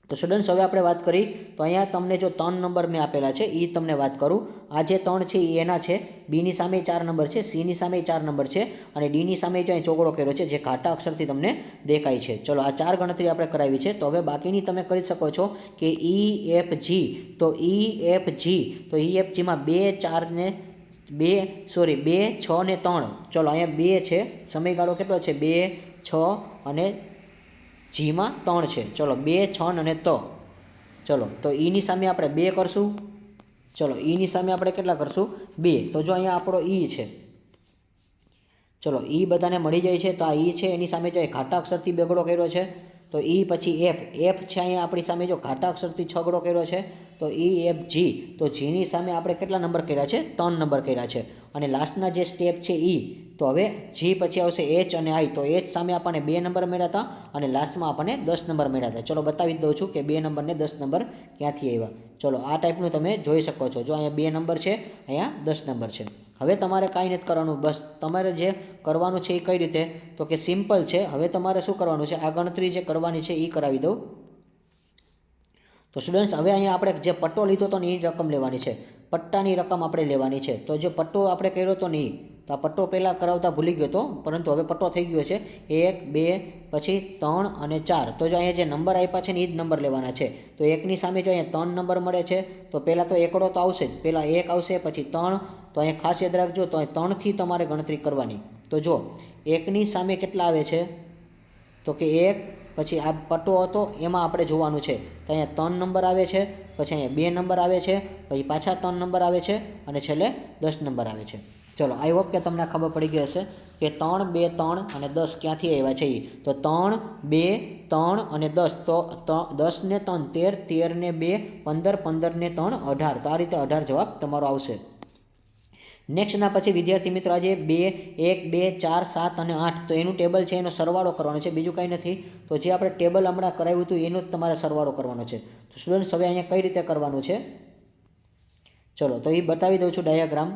તો સ્ટુડન્ટ્સ હવે આપણે વાત કરી તો અહીંયા તમને જો 3 નંબર મેં આપેલા છે એ તમને વાત કરું. આ જે 3 છે એ એના છે, બીની સામે 4 નંબર છે, સીની સામે 4 નંબર છે, અને ડીની સામે જો અહીં ચોગડો કર્યો છે જે ઘાટા અક્ષરથી તમને દેખાય છે. ચલો આ 4 ગણતરી આપણે કરાવી છે. તો હવે બાકીની તમે કરી શકો છો કે ઈ એફ જી. તો ઈ એફ જી, તો ઈ એફ જીમાં 2 4 ને 2 6 ને 3. ચલો અહીંયા 2 છે, સમયગાળો કેટલો છે 2 6 અને જીમાં 3 છે. ચલો 2 6 અને 3. ચલો તો ઈની સામે આપણે 2 કરશું. ચલો ઈની સામે આપણે કેટલા કરશું 2. તો જો અહીંયા આપણો ઈ છે, ચલો ઈ બધાને મળી જાય છે. તો આ ઈ છે એની સામે જો ઘાટા અક્ષરથી બેગડો કર્યો છે તો ઈ, પછી એફ છે અહીંયા આપણી સામે જો ઘાટા અક્ષરથી છગડો કર્યો છે તો ઈ એફ જી. તો જીની સામે આપણે કેટલા નંબર કર્યા છે 3 નંબર કર્યા છે. અને લાસ્ટના જે સ્ટેપ છે ઈ, તો હવે જી પછી આવશે એચ અને આઈ. તો એચ સામે આપણને 2 નંબર મળ્યા હતા અને લાસ્ટમાં આપણને 10 નંબર મળ્યા હતા. ચલો બતાવી દઉં છું કે 2 નંબર ને 10 નંબર ક્યાંથી આવ્યા. ચલો આ ટાઈપનું તમે જોઈ શકો છો. જો અહીંયા 2 નંબર છે, અહીંયા 10 નંબર છે. હવે તમારે કાંઈ નથી કરવાનું, બસ તમારે જે કરવાનું છે એ કઈ રીતે તો કે સિમ્પલ છે. હવે તમારે શું કરવાનું છે, આ ગણતરી જે કરવાની છે એ કરાવી દઉં. તો સ્ટુડન્ટ્સ હવે અહીંયા આપણે જે પટ્ટો લીધો હતો ને એ રકમ લેવાની છે, પટ્ટાની રકમ આપણે લેવાની છે. તો જે પટ્ટો આપણે કર્યો હતો ને તો આ પટ્ટો પહેલાં કરાવતા ભૂલી ગયો હતો, પરંતુ હવે પટ્ટો થઈ ગયો છે 1 2 પછી 3 અને 4. તો જો અહીંયા જે નંબર આપ્યા છે ને એ જ નંબર લેવાના છે. તો એકની સામે જો અહીંયા 3 નંબર મળે છે તો પહેલાં તો એકડો તો આવશે જ, પહેલાં 1 આવશે પછી 3. તો અહીંયા ખાસ યાદ રાખજો, તો અહીં 3થી તમારે ગણતરી કરવાની. તો જો એકની સામે કેટલા આવે છે તો કે 1, પછી આ પટ્ટો હતો એમાં આપણે જોવાનું છે. તો અહીંયા 3 નંબર આવે છે, પછી અહીંયા 2 નંબર આવે છે, પછી પાછા 3 નંબર આવે છે અને છેલ્લે 10 નંબર આવે છે. ચલો આઈ હોપ કે તમને ખબર પડી ગઈ હશે કે 3, 2, 3 અને 10 ક્યાંથી આવ્યા છે. તો 3, 2, 3 અને 10, તો 10 ને 3 13, 13 ને 2 15, 15 ને 3 18. તો આ રીતે 18 જવાબ તમારો આવશે. નેક્સ્ટના પછી વિદ્યાર્થી મિત્રો આજે 2, 1, 2, 4, 7 અને 8 તો એનું ટેબલ છે, એનો સરવાળો કરવાનો છે, બીજું કંઈ નથી. તો જે આપણે ટેબલ હમણાં કરાવ્યું હતું એનો જ તમારે સરવાળો કરવાનો છે. તો સ્ટુડન્ટ્સ હવે અહીંયા કઈ રીતે કરવાનું છે ચલો તો એ બતાવી દઉં છું ડાયાગ્રામ,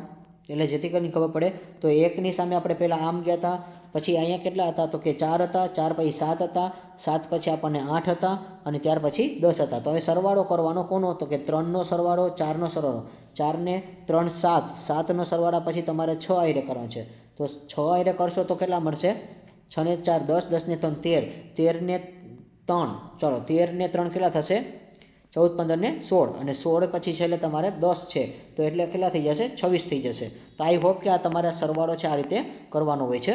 એટલે જેથી કરીને ખબર પડે. તો 1ની સામે આપણે પહેલાં આમ ગયા હતા, પછી અહીંયા કેટલા હતા તો કે 4 હતા, 4 પછી 7 હતા, 7 પછી આપણને 8 હતા અને ત્યાર પછી 10 હતા. તો હવે સરવાળો કરવાનો કોનો તો કે 3નો સરવાળો, 4નો સરવાળો, 4 ને 3 7, 7નો સરવાળા પછી તમારે 6 આયરે કરવાનો છે. તો 6 આયરે કરશો તો કેટલા મળશે 6 ને 4 10, 10 ને 3 13, 13 ને 3 ચલો 13 ને 3 કેટલા થશે 14, 15 ને 16 અને 16 પછી છેલ્લે તમારે 10 છે તો એટલે કેટલા થઈ જશે 26 થઈ જશે. તો આઈ હોપ કે આ તમારે સરવાળો છે આ રીતે કરવાનો હોય છે.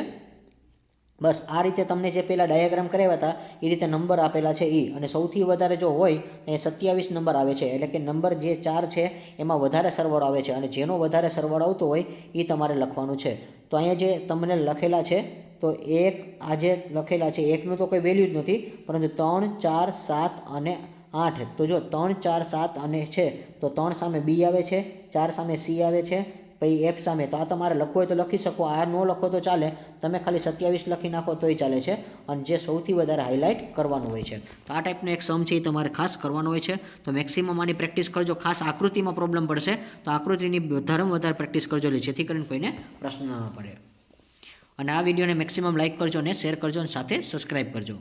બસ આ રીતે તમને જે પહેલાં ડાયાગ્રામ કરાવ્યા હતા એ રીતે નંબર આપેલા છે એ, અને સૌથી વધારે જો હોય એ 27 નંબર આવે છે, એટલે કે નંબર જે 4 છે એમાં વધારે સરવાળો આવે છે અને જેનો વધારે સરવાળો આવતો હોય એ તમારે લખવાનું છે. તો અહીંયા જે તમને લખેલા છે તો 1 આ જે લખેલા છે 1નું તો કોઈ વેલ્યુ જ નથી, પરંતુ 3, 4, 7 અને 8. તો જો 3, 4, 7 અને છે તો 3 સામે બી આવે છે, 4 સામે સી આવે છે, પછી એફ સામે. તો આ તમારે લખવું હોય તો લખી શકો, આ ન લખો તો ચાલે, તમે ખાલી 27 લખી નાખો તોય ચાલે છે. અને જે સૌથી વધારે હાઇલાઇટ કરવાનું હોય છે. તો આ ટાઈપનો એક સમ છે એ તમારે ખાસ કરવાનો હોય છે. તો મેક્સિમમ આની પ્રેક્ટિસ કરજો. ખાસ આકૃતિમાં પ્રોબ્લેમ પડશે તો આકૃતિની વધારેમાં વધારે પ્રેક્ટિસ કરજો, જેથી કરીને કોઈને પ્રશ્ન ન પડે. અને આ વિડીયોને મેક્સિમમ લાઇક કરજો અને શેર કરજો અને સાથે સબસ્ક્રાઈબ કરજો.